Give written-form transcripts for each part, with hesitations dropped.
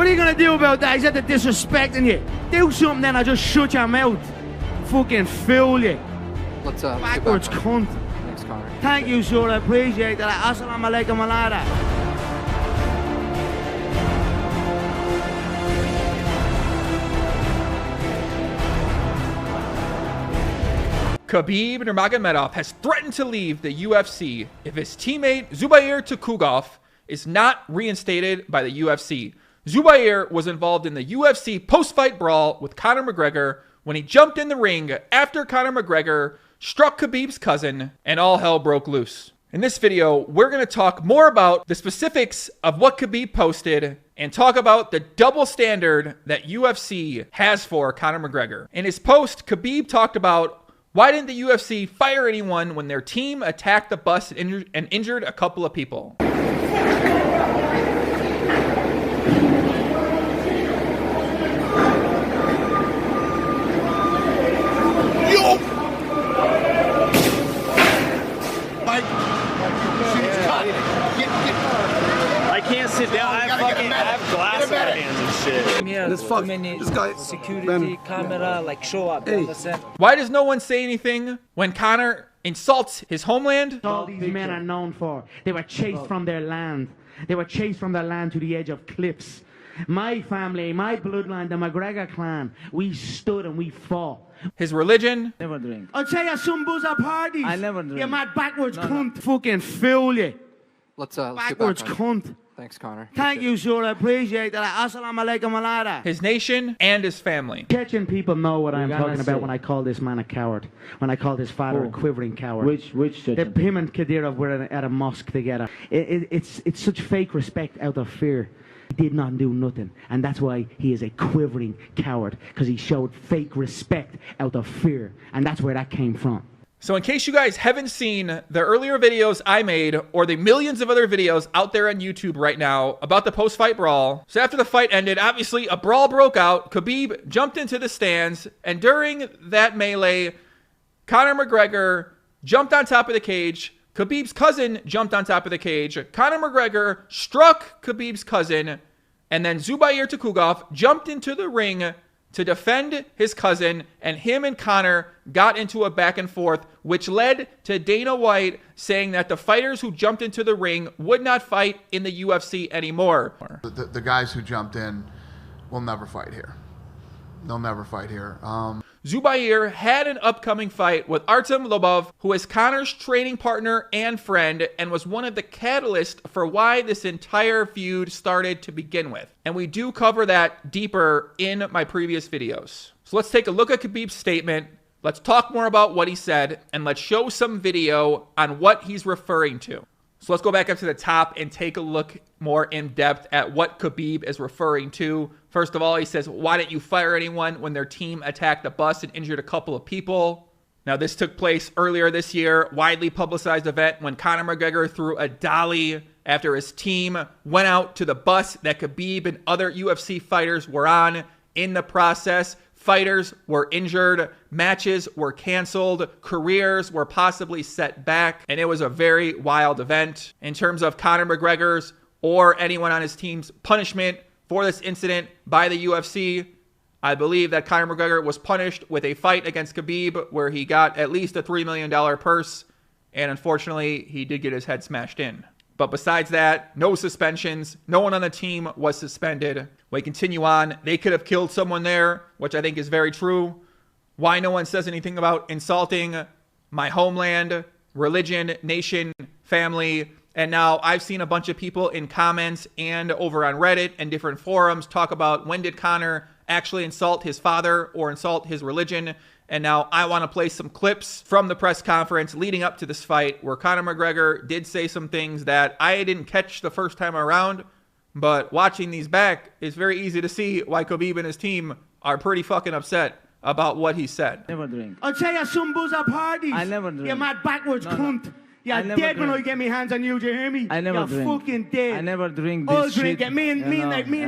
What are you gonna do about that? He's at the disrespecting you. Do something then, I'll just shut your mouth. Fucking fool you. Let's backwards cunt. Thanks, Connor. Thank you, sir. I appreciate that. Assalamu alaikum alada. Khabib Nurmagomedov has threatened to leave the UFC if his teammate Zubair Tukhugov is not reinstated by the UFC. Zubair was involved in the UFC post-fight brawl with Conor McGregor when he jumped in the ring after Conor McGregor struck Khabib's cousin, and all hell broke loose. In this video, we're going to talk more about the specifics of what Khabib posted and talk about the double standard that UFC has for Conor McGregor. In his post, Khabib talked about why didn't the UFC fire anyone when their team attacked the bus and injured a couple of people. I can't sit down. I have glass in my hands and shit. Yeah, this guy, security camera, like show up. Hey. Why does no one say anything when Conor insults his homeland? All these men are known for. They were chased from their land. They were chased from their land to the edge of cliffs. My family, my bloodline, the McGregor clan, we stood and we fought. His religion? Never drink. I'll tell you some buzzer parties. I never drink. You mad backwards cunt. Fucking fool you. Let's backwards get back on. cunt. Thanks, Connor. Thank you, sir. I appreciate that. Assalamu alaikum alada. His nation and his family. Chechen people know what I'm talking about when I call this man a coward. When I call this father a quivering coward. Which Chechen? Him and Kadyrov were at a mosque together. It's such fake respect out of fear. He did not do nothing, and that's why he is a quivering coward, because he showed fake respect out of fear, and that's where that came from. So in case you guys haven't seen the earlier videos I made or the millions of other videos out there on YouTube right now about the post-fight brawl, so after the fight ended, obviously a brawl broke out. Khabib jumped into the stands, and during that melee, Conor McGregor jumped on top of the cage. Khabib's cousin jumped on top of the cage. Conor McGregor struck Khabib's cousin, and then Zubair Tukhugov jumped into the ring to defend his cousin, and him and Conor got into a back and forth, which led to Dana White saying that the fighters who jumped into the ring would not fight in the UFC anymore. The guys who jumped in will never fight here. They'll never fight here. Zubair had an upcoming fight with Artem Lobov, who is Conor's training partner and friend, and was one of the catalysts for why this entire feud started to begin with. And we do cover that deeper in my previous videos. So let's take a look at Khabib's statement. Let's talk more about what he said, and let's show some video on what he's referring to. So let's go back up to the top and take a look more in depth at what Khabib is referring to. First of all, he says, why didn't you fire anyone when their team attacked the bus and injured a couple of people? Now, this took place earlier this year, widely publicized event when Conor McGregor threw a dolly after his team went out to the bus that Khabib and other UFC fighters were on. In the process, fighters were injured, matches were canceled, careers were possibly set back, and it was a very wild event. In terms of Conor McGregor's or anyone on his team's punishment for this incident by the UFC, I believe that Conor McGregor was punished with a fight against Khabib where he got at least a $3 million purse, and unfortunately, he did get his head smashed in. But besides that, no suspensions. No one on the team was suspended. We continue on. They could have killed someone there, which I think is very true. Why no one says anything about insulting my homeland, religion, nation, family? And now I've seen a bunch of people in comments and over on Reddit and different forums talk about when did Conor actually insult his father or insult his religion. And now I want to play some clips from the press conference leading up to this fight where Conor McGregor did say some things that I didn't catch the first time around. But watching these back, it's very easy to see why Khabib and his team are pretty fucking upset about what he said. Never drink. I'll tell you some buzzer parties. I never drink. You mad backwards cunt. You're dead when I get my hands on you, do you hear me? I never drink. You're fucking dead. I never drink this I'll shit. drink it. Me and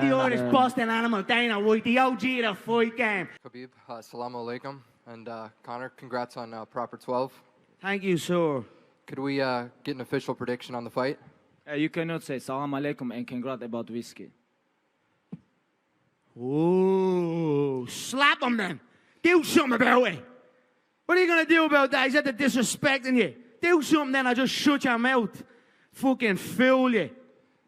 the Irish Boston animal, Dana White, the OG of the fight game. Khabib, assalamu alaikum. And Connor, congrats on proper 12. Thank you, sir. Could we get an official prediction on the fight? You cannot say salam alaikum and congrats about whiskey. Oh, slap him then. Do something about it. What are you going to do about that? He's at the disrespecting you. Do something then, I'll just shut your mouth. Fucking fool you.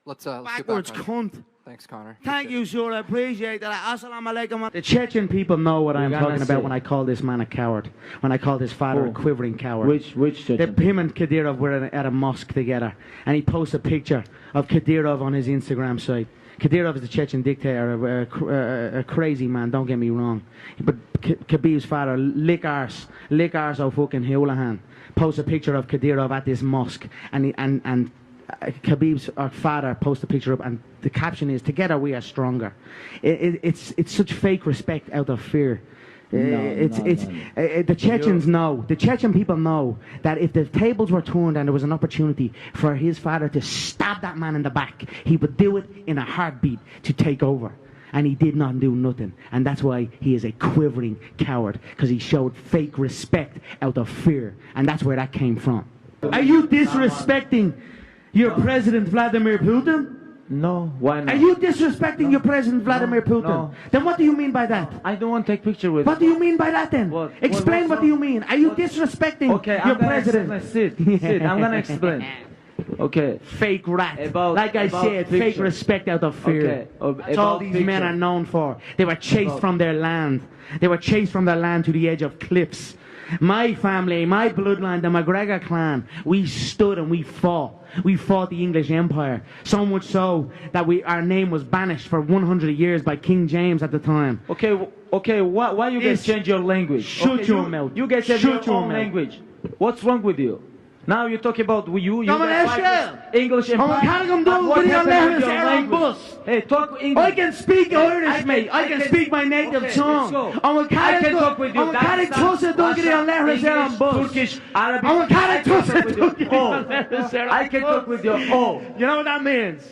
Let's get Backwards back on. cunt. Thanks, Connor. Thank you, sir. I appreciate that. Assalamu alaikum. The Chechen people know what I'm talking about when I call this man a coward. When I call this father a quivering coward. Which Chechen? Him and Kadyrov were at a mosque together. And he posts a picture of Kadyrov on his Instagram site. Kadyrov is the Chechen dictator, a crazy man, don't get me wrong. But Khabib's father, lick arse oh fucking Houlihan, posts a picture of Kadyrov at this mosque. And Khabib's father posts a picture up, and the caption is, "Together we are stronger." It's such fake respect out of fear. The Chechens know, the Chechen people know that if the tables were turned and there was an opportunity for his father to stab that man in the back, he would do it in a heartbeat to take over. And he did not do nothing. And that's why he is a quivering coward, because he showed fake respect out of fear. And that's where that came from. Are you disrespecting your president, Vladimir Putin? No, why not? Are you disrespecting your president, Vladimir Putin? No. Then what do you mean by that? I don't want to take picture with What do you mean by that then? Explain what do you mean. Are you disrespecting your president? Sit. I'm going to explain. Okay. Fake rat. Like I about said, fake respect out of fear. Okay. That's all these men are known for. They were chased from their land. They were chased from their land to the edge of cliffs. My family, my bloodline, the McGregor clan, we stood and we fought. We fought the English Empire. So much so that our name was banished for 100 years by King James at the time. Okay. Why you guys change your language? Shut your mouth. You guys have your own language. What's wrong with you? Now you talk about you English Empire. Hey, talk English. I can speak Irish, mate. I can speak my native tongue. I can talk with you. Turkish, Arabic. I can talk with you. Oh, you know what that means?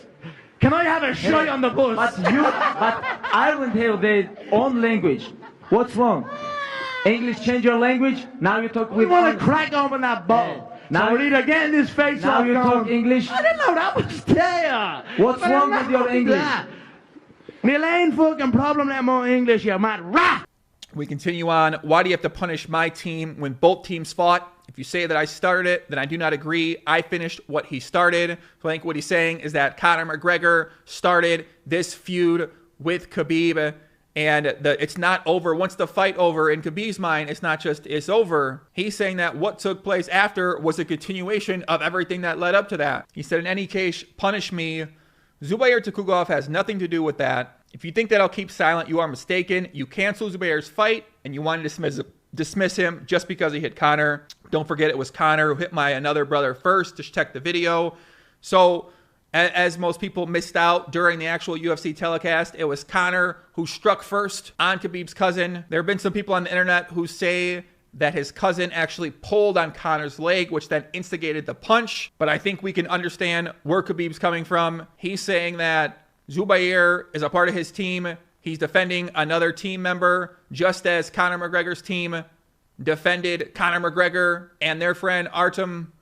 Can I have a shot on the bus? But Ireland have their own language. What's wrong? English change your language. Now you talk with. We want to crack open that bottle. Now we're either getting this face now off. You talk English. I didn't know that was there. What's wrong with your English? Me ain't fucking problem that more English, you mad rat. We continue on. Why do you have to punish my team when both teams fought? If you say that I started it, then I do not agree. I finished what he started. So I think what he's saying is that Conor McGregor started this feud with Khabib. And it's not over. Once the fight over, in Khabib's mind, it's not just it's over. He's saying that what took place after was a continuation of everything that led up to that. He said, in any case, punish me. Zubair Tukhugov has nothing to do with that. If you think that I'll keep silent, you are mistaken. You cancel Zubair's fight, and you want to dismiss him just because he hit Conor. Don't forget it was Conor who hit my another brother first. Just check the video. So, as most people missed out during the actual UFC telecast, it was Conor who struck first on Khabib's cousin. There have been some people on the internet who say that his cousin actually pulled on Conor's leg, which then instigated the punch. But I think we can understand where Khabib's coming from. He's saying that Zubair is a part of his team. He's defending another team member, just as Conor McGregor's team defended Conor McGregor and their friend Artem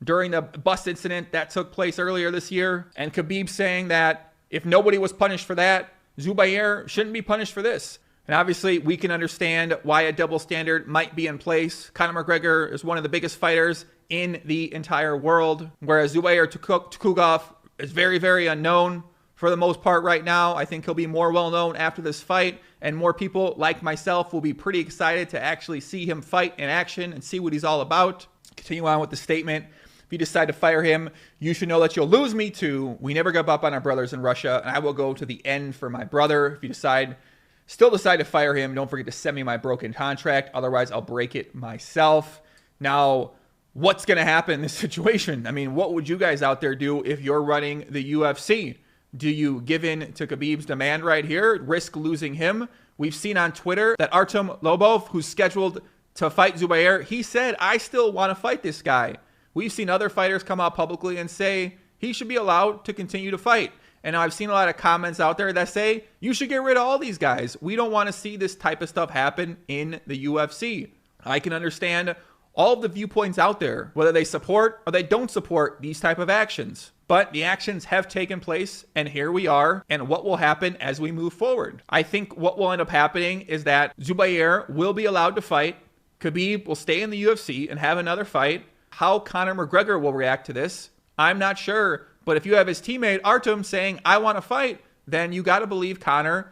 during the bus incident that took place earlier this year. And Khabib saying that if nobody was punished for that, Zubair shouldn't be punished for this. And obviously, we can understand why a double standard might be in place. Conor McGregor is one of the biggest fighters in the entire world, whereas Zubair Tukhugov is very, very unknown for the most part right now. I think he'll be more well-known after this fight, and more people like myself will be pretty excited to actually see him fight in action and see what he's all about. Continue on with the statement. If you decide to fire him, you should know that you'll lose me too. We never give up on our brothers in Russia, and I will go to the end for my brother. If you still decide to fire him, don't forget to send me my broken contract. Otherwise, I'll break it myself. Now, what's going to happen in this situation? I mean, what would you guys out there do if you're running the UFC? Do you give in to Khabib's demand right here, risk losing him? We've seen on Twitter that Artem Lobov, who's scheduled to fight Zubair, he said, I still want to fight this guy. We've seen other fighters come out publicly and say he should be allowed to continue to fight. And I've seen a lot of comments out there that say you should get rid of all these guys. We don't want to see this type of stuff happen in the UFC. I can understand all of the viewpoints out there, whether they support or they don't support these type of actions. But the actions have taken place, and here we are, and what will happen as we move forward. I think what will end up happening is that Zubair will be allowed to fight. Khabib will stay in the UFC and have another fight. How Conor McGregor will react to this, I'm not sure. But if you have his teammate Artem saying, I want to fight, then you got to believe Conor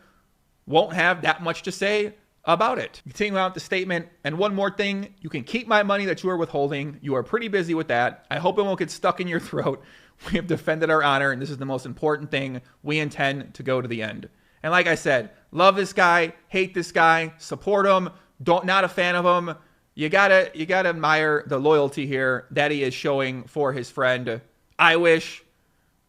won't have that much to say about it. Continuing on with the statement, and one more thing, you can keep my money that you are withholding. You are pretty busy with that. I hope it won't get stuck in your throat. We have defended our honor, and this is the most important thing. We intend to go to the end. And like I said, love this guy, hate this guy, support him, not a fan of him. You gotta admire the loyalty here that he is showing for his friend. I wish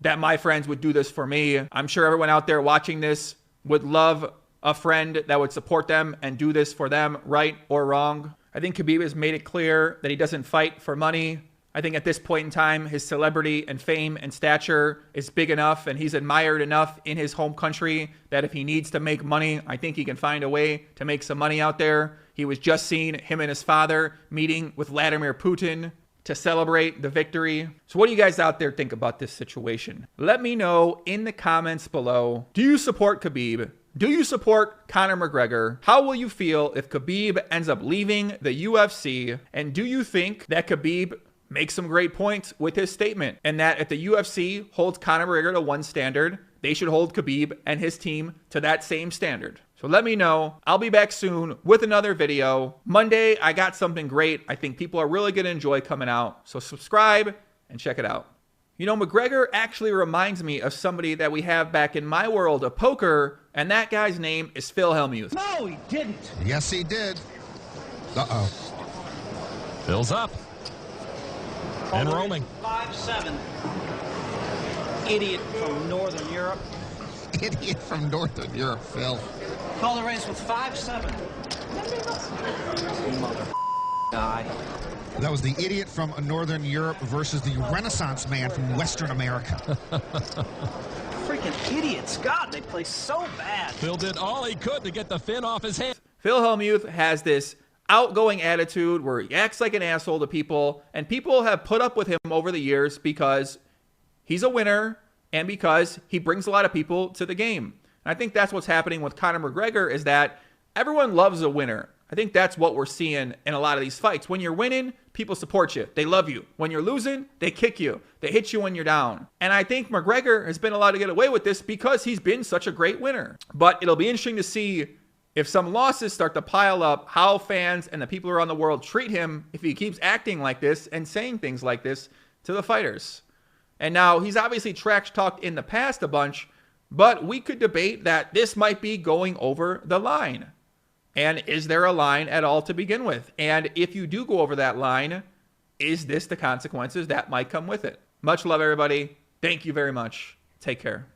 that my friends would do this for me. I'm sure everyone out there watching this would love a friend that would support them and do this for them, right or wrong. I think Khabib has made it clear that he doesn't fight for money. I think at this point in time, his celebrity and fame and stature is big enough, and he's admired enough in his home country that if he needs to make money, I think he can find a way to make some money out there. He was just seen, him and his father, meeting with Vladimir Putin to celebrate the victory. So what do you guys out there think about this situation? Let me know in the comments below. Do you support Khabib? Do you support Conor McGregor? How will you feel if Khabib ends up leaving the UFC? And do you think that Khabib makes some great points with his statement, and that if the UFC holds Conor McGregor to one standard, they should hold Khabib and his team to that same standard? So let me know. I'll be back soon with another video. Monday, I got something great. I think people are really going to enjoy coming out. So subscribe and check it out. You know, McGregor actually reminds me of somebody that we have back in my world of poker, and that guy's name is Phil Hellmuth. No, he didn't. Yes, he did. Uh-oh. Phil's up. And rolling. 5-7. Idiot from Northern Europe. Idiot from Northern Europe, Phil. Call the race with 5-7. Mother guy. That was the idiot from Northern Europe versus the Renaissance man from Western America. Freaking idiots. God, they play so bad. Phil did all he could to get the fin off his hand. Phil Hellmuth has this outgoing attitude where he acts like an asshole to people, and people have put up with him over the years because he's a winner and because he brings a lot of people to the game. And I think that's what's happening with Conor McGregor, is that everyone loves a winner. I think that's what we're seeing in a lot of these fights. When you're winning, people support you. They love you. When you're losing, they kick you. They hit you when you're down. And I think McGregor has been allowed to get away with this because he's been such a great winner. But it'll be interesting to see if some losses start to pile up, how fans and the people around the world treat him if he keeps acting like this and saying things like this to the fighters. And now, he's obviously trash talked in the past a bunch, but we could debate that this might be going over the line. And is there a line at all to begin with? And if you do go over that line, is this the consequences that might come with it? Much love, everybody. Thank you very much. Take care.